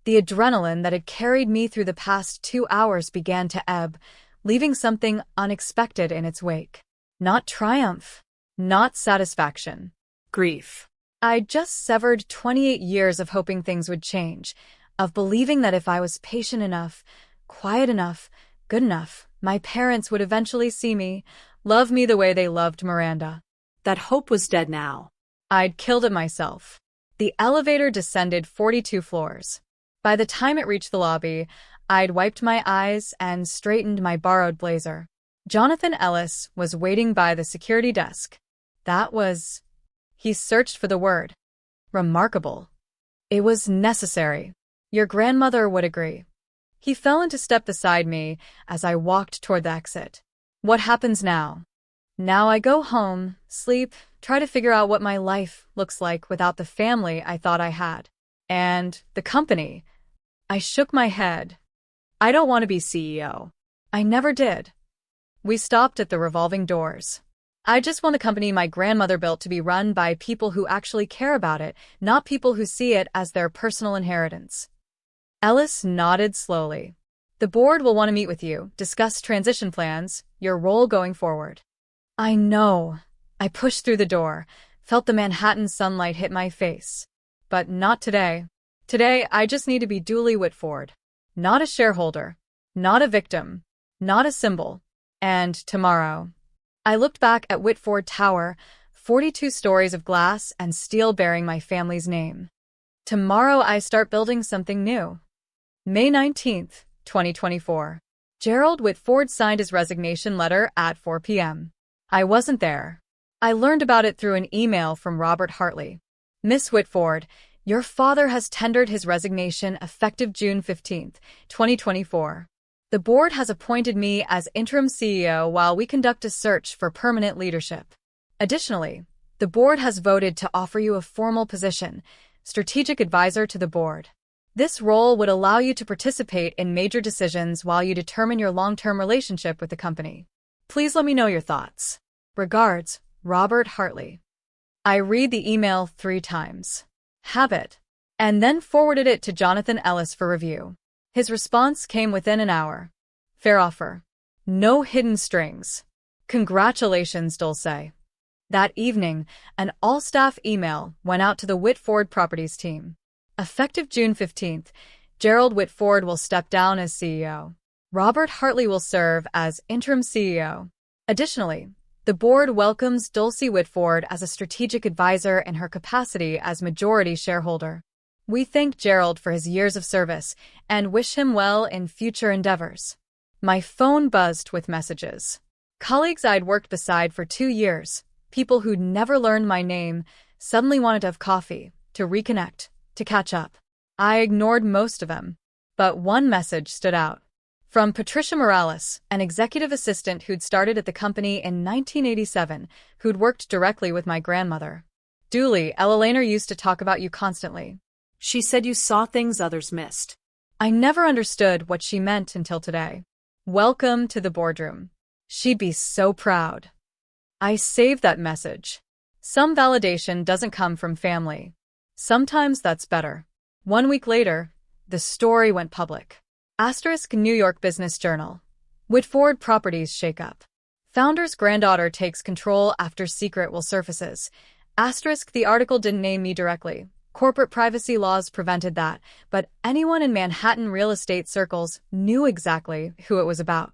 The adrenaline that had carried me through the past 2 hours began to ebb, leaving something unexpected in its wake. Not triumph. Not satisfaction. Grief. I'd just severed 28 years of hoping things would change, of believing that if I was patient enough, quiet enough, good enough, my parents would eventually see me, love me the way they loved Miranda. That hope was dead now. I'd killed it myself. The elevator descended 42 floors. By the time it reached the lobby, I'd wiped my eyes and straightened my borrowed blazer. Jonathan Ellis was waiting by the security desk. He searched for the word. Remarkable. It was necessary. Your grandmother would agree. He fell into step beside me as I walked toward the exit. What happens now? Now I go home, sleep, try to figure out what my life looks like without the family I thought I had. And the company. I shook my head. I don't want to be CEO. I never did. We stopped at the revolving doors. I just want the company my grandmother built to be run by people who actually care about it, not people who see it as their personal inheritance. Ellis nodded slowly. The board will want to meet with you, discuss transition plans, your role going forward. I know. I pushed through the door, felt the Manhattan sunlight hit my face. But not today. Today, I just need to be Julie Whitford. Not a shareholder. Not a victim. Not a symbol. And tomorrow. I looked back at Whitford Tower, 42 stories of glass and steel bearing my family's name. Tomorrow I start building something new. May 19th, 2024. Gerald Whitford signed his resignation letter at 4 p.m. I wasn't there. I learned about it through an email from Robert Hartley. Miss Whitford, your father has tendered his resignation effective June 15th, 2024. The board has appointed me as interim CEO while we conduct a search for permanent leadership. Additionally, the board has voted to offer you a formal position, strategic advisor to the board. This role would allow you to participate in major decisions while you determine your long-term relationship with the company. Please let me know your thoughts. Regards, Robert Hartley. I read the email 3 times. Habit. And then forwarded it to Jonathan Ellis for review. His response came within an hour. Fair offer. No hidden strings. Congratulations, Dulce. That evening, an all-staff email went out to the Whitford Properties team. Effective June 15th, Gerald Whitford will step down as CEO. Robert Hartley will serve as interim CEO. Additionally, the board welcomes Dulce Whitford as a strategic advisor in her capacity as majority shareholder. We thank Gerald for his years of service and wish him well in future endeavors. My phone buzzed with messages. Colleagues I'd worked beside for 2 years, people who'd never learned my name, suddenly wanted to have coffee, to reconnect, to catch up. I ignored most of them, but one message stood out. From Patricia Morales, an executive assistant who'd started at the company in 1987, who'd worked directly with my grandmother. Dooley, Ella Laner used to talk about you constantly. She said you saw things others missed. I never understood what she meant until today. Welcome to the boardroom. She'd be so proud. I saved that message. Some validation doesn't come from family. Sometimes that's better. 1 week later, the story went public. New York Business Journal. Whitford Properties shakeup. Founder's granddaughter takes control after secret will surfaces. The article didn't name me directly. Corporate privacy laws prevented that, but anyone in Manhattan real estate circles knew exactly who it was about.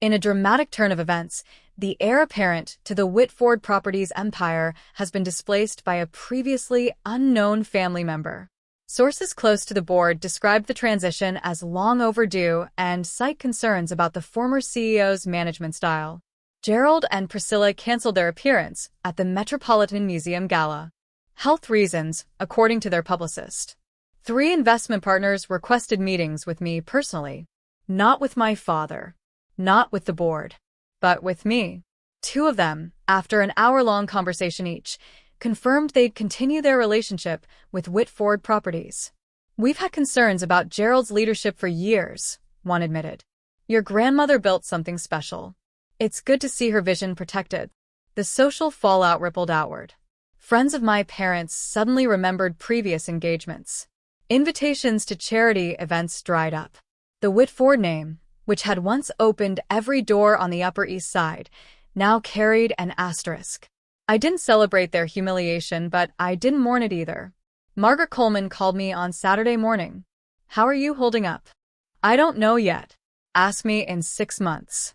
In a dramatic turn of events, the heir apparent to the Whitford Properties empire has been displaced by a previously unknown family member. Sources close to the board described the transition as long overdue and cite concerns about the former CEO's management style. Gerald and Priscilla canceled their appearance at the Metropolitan Museum Gala. Health reasons, according to their publicist. 3 investment partners requested meetings with me personally. Not with my father. Not with the board. But with me. 2 of them, after an hour-long conversation each, confirmed they'd continue their relationship with Whitford Properties. We've had concerns about Gerald's leadership for years, one admitted. Your grandmother built something special. It's good to see her vision protected. The social fallout rippled outward. Friends of my parents suddenly remembered previous engagements. Invitations to charity events dried up. The Whitford name, which had once opened every door on the Upper East Side, now carried an asterisk. I didn't celebrate their humiliation, but I didn't mourn it either. Margaret Coleman called me on Saturday morning. How are you holding up? I don't know yet. Ask me in 6 months.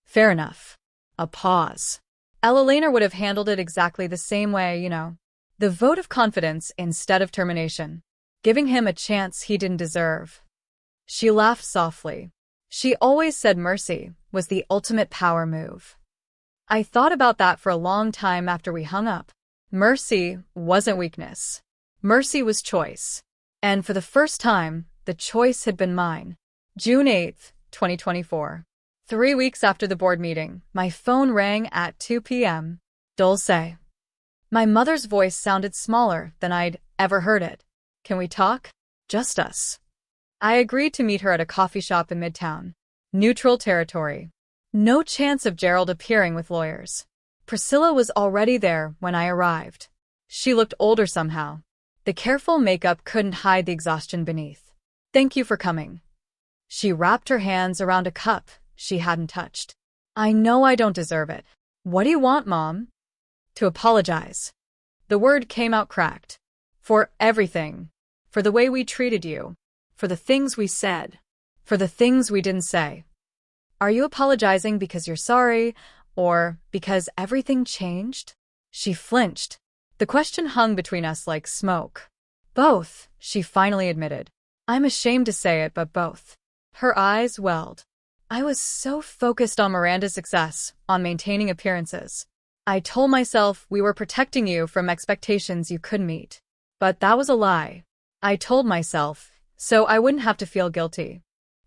Fair enough. A pause. Ella Laner would have handled it exactly the same way, you know. The vote of confidence instead of termination. Giving him a chance he didn't deserve. She laughed softly. She always said mercy was the ultimate power move. I thought about that for a long time after we hung up. Mercy wasn't weakness. Mercy was choice. And for the first time, the choice had been mine. June 8th, 2024. 3 weeks after the board meeting, my phone rang at 2 p.m. Dulce. My mother's voice sounded smaller than I'd ever heard it. Can we talk? Just us. I agreed to meet her at a coffee shop in Midtown. Neutral territory. No chance of Gerald appearing with lawyers. Priscilla was already there when I arrived. She looked older somehow. The careful makeup couldn't hide the exhaustion beneath. Thank you for coming. She wrapped her hands around a cup she hadn't touched. I know I don't deserve it. What do you want, Mom? To apologize. The word came out cracked. For everything. For the way we treated you. For the things we said. For the things we didn't say. Are you apologizing because you're sorry, or because everything changed? She flinched. The question hung between us like smoke. Both, she finally admitted. I'm ashamed to say it, but both. Her eyes welled. I was so focused on Miranda's success, on maintaining appearances. I told myself we were protecting you from expectations you couldn't meet. But that was a lie. I told myself, so I wouldn't have to feel guilty.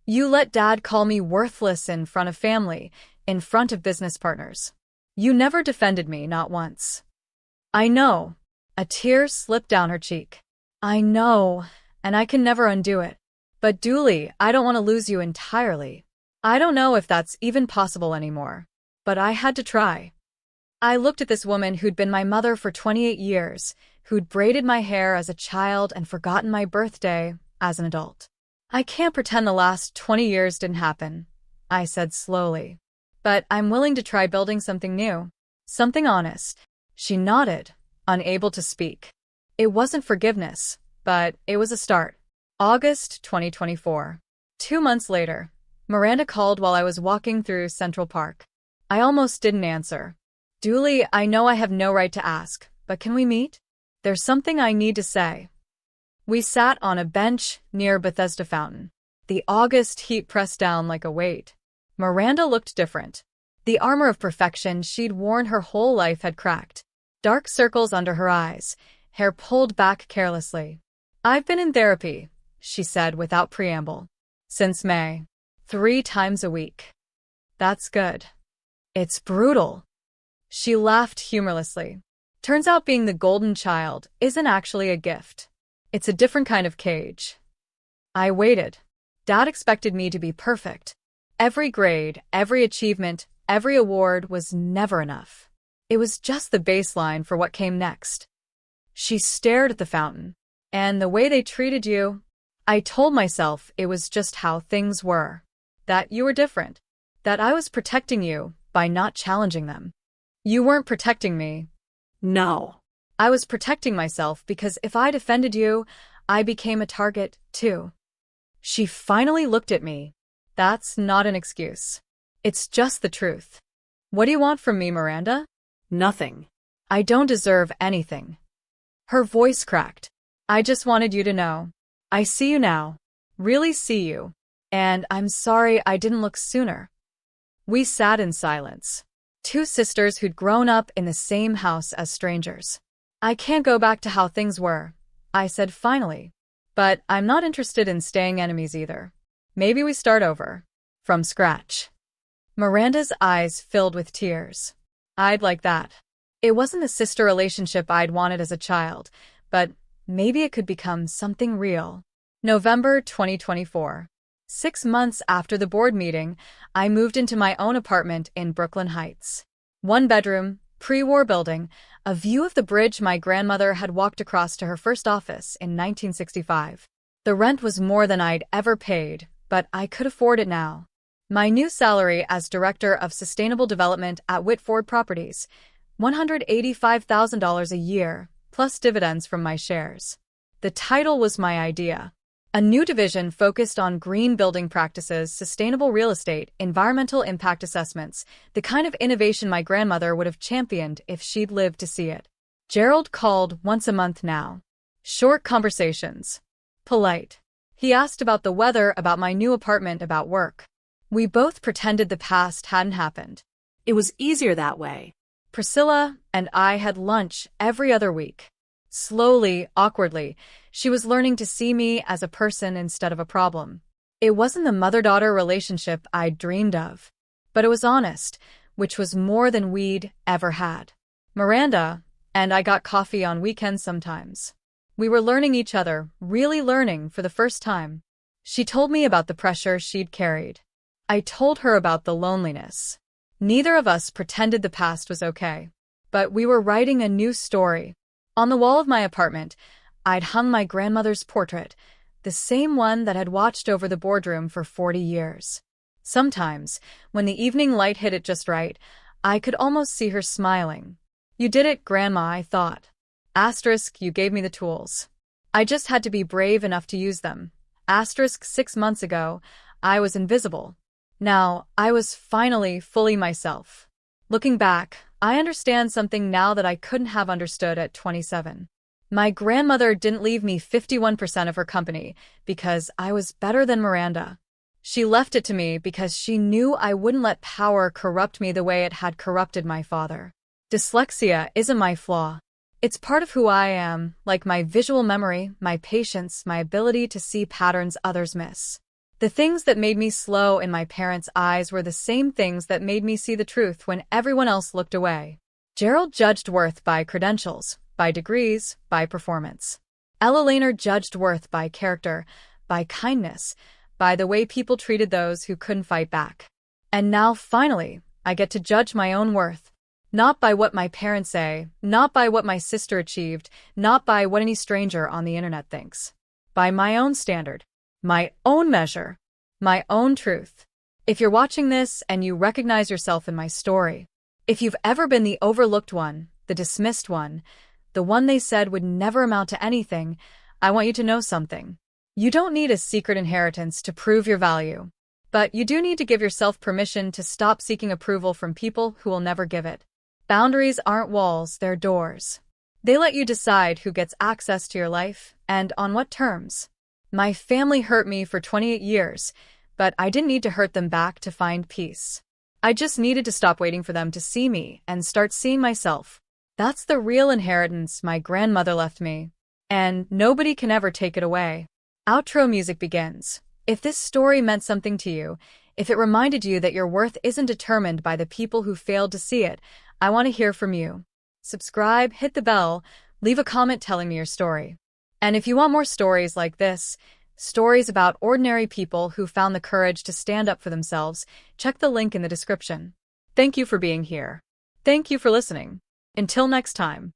You let Dad call me worthless in front of family, in front of business partners. You never defended me, not once. I know. A tear slipped down her cheek. I know, and I can never undo it. But Dooley, I don't want to lose you entirely. I don't know if that's even possible anymore. But I had to try. I looked at this woman who'd been my mother for 28 years, who'd braided my hair as a child and forgotten my birthday as an adult. I can't pretend the last 20 years didn't happen, I said slowly. But I'm willing to try building something new. Something honest. She nodded, unable to speak. It wasn't forgiveness, but it was a start. August 2024. 2 months later, Miranda called while I was walking through Central Park. I almost didn't answer. Dooley, I know I have no right to ask, but can we meet? There's something I need to say. We sat on a bench near Bethesda Fountain. The August heat pressed down like a weight. Miranda looked different. The armor of perfection she'd worn her whole life had cracked. Dark circles under her eyes, hair pulled back carelessly. I've been in therapy, she said without preamble. Since May. 3 times a week. That's good. It's brutal. She laughed humorlessly. Turns out being the golden child isn't actually a gift. It's a different kind of cage. I waited. Dad expected me to be perfect. Every grade, every achievement, every award was never enough. It was just the baseline for what came next. She stared at the fountain. And the way they treated you, I told myself it was just how things were. That you were different. That I was protecting you by not challenging them. You weren't protecting me. No. I was protecting myself because if I defended you, I became a target, too. She finally looked at me. That's not an excuse. It's just the truth. What do you want from me, Miranda? Nothing. I don't deserve anything. Her voice cracked. I just wanted you to know. I see you now. Really see you. And I'm sorry I didn't look sooner. We sat in silence. 2 sisters who'd grown up in the same house as strangers. I can't go back to how things were, I said finally. But I'm not interested in staying enemies either. Maybe we start over. From scratch. Miranda's eyes filled with tears. I'd like that. It wasn't the sister relationship I'd wanted as a child, but maybe it could become something real. November 2024. 6 months after the board meeting, I moved into my own apartment in Brooklyn Heights. 1 bedroom, pre-war building, a view of the bridge my grandmother had walked across to her first office in 1965. The rent was more than I'd ever paid, but I could afford it now. My new salary as Director of Sustainable Development at Whitford Properties, $185,000 a year, plus dividends from my shares. The title was my idea. A new division focused on green building practices, sustainable real estate, environmental impact assessments, the kind of innovation my grandmother would have championed if she'd lived to see it. Gerald called once a month now. Short conversations. Polite. He asked about the weather, about my new apartment, about work. We both pretended the past hadn't happened. It was easier that way. Priscilla and I had lunch every other week. Slowly, awkwardly, she was learning to see me as a person instead of a problem. It wasn't the mother-daughter relationship I'd dreamed of, but it was honest, which was more than we'd ever had. Miranda and I got coffee on weekends sometimes. We were learning each other, really learning for the first time. She told me about the pressure she'd carried. I told her about the loneliness. Neither of us pretended the past was okay, but we were writing a new story. On the wall of my apartment, I'd hung my grandmother's portrait, the same one that had watched over the boardroom for 40 years. Sometimes, when the evening light hit it just right, I could almost see her smiling. You did it, Grandma, I thought. Asterisk, you gave me the tools. I just had to be brave enough to use them. Asterisk, 6 months ago, I was invisible. Now, I was finally fully myself. Looking back, I understand something now that I couldn't have understood at 27. My grandmother didn't leave me 51% of her company because I was better than Miranda. She left it to me because she knew I wouldn't let power corrupt me the way it had corrupted my father. Dyslexia isn't my flaw. It's part of who I am, like my visual memory, my patience, my ability to see patterns others miss. The things that made me slow in my parents' eyes were the same things that made me see the truth when everyone else looked away. Gerald judged worth by credentials, by degrees, by performance. Ella Laner judged worth by character, by kindness, by the way people treated those who couldn't fight back. And now, finally, I get to judge my own worth. Not by what my parents say, not by what my sister achieved, not by what any stranger on the internet thinks. By my own standard, my own measure, my own truth. If you're watching this and you recognize yourself in my story, if you've ever been the overlooked one, the dismissed one, the one they said would never amount to anything, I want you to know something. You don't need a secret inheritance to prove your value, but you do need to give yourself permission to stop seeking approval from people who will never give it. Boundaries aren't walls, they're doors. They let you decide who gets access to your life and on what terms. My family hurt me for 28 years, but I didn't need to hurt them back to find peace. I just needed to stop waiting for them to see me and start seeing myself. That's the real inheritance my grandmother left me, and nobody can ever take it away. Outro music begins. If this story meant something to you, if it reminded you that your worth isn't determined by the people who failed to see it, I want to hear from you. Subscribe, hit the bell, leave a comment telling me your story. And if you want more stories like this, stories about ordinary people who found the courage to stand up for themselves, check the link in the description. Thank you for being here. Thank you for listening. Until next time.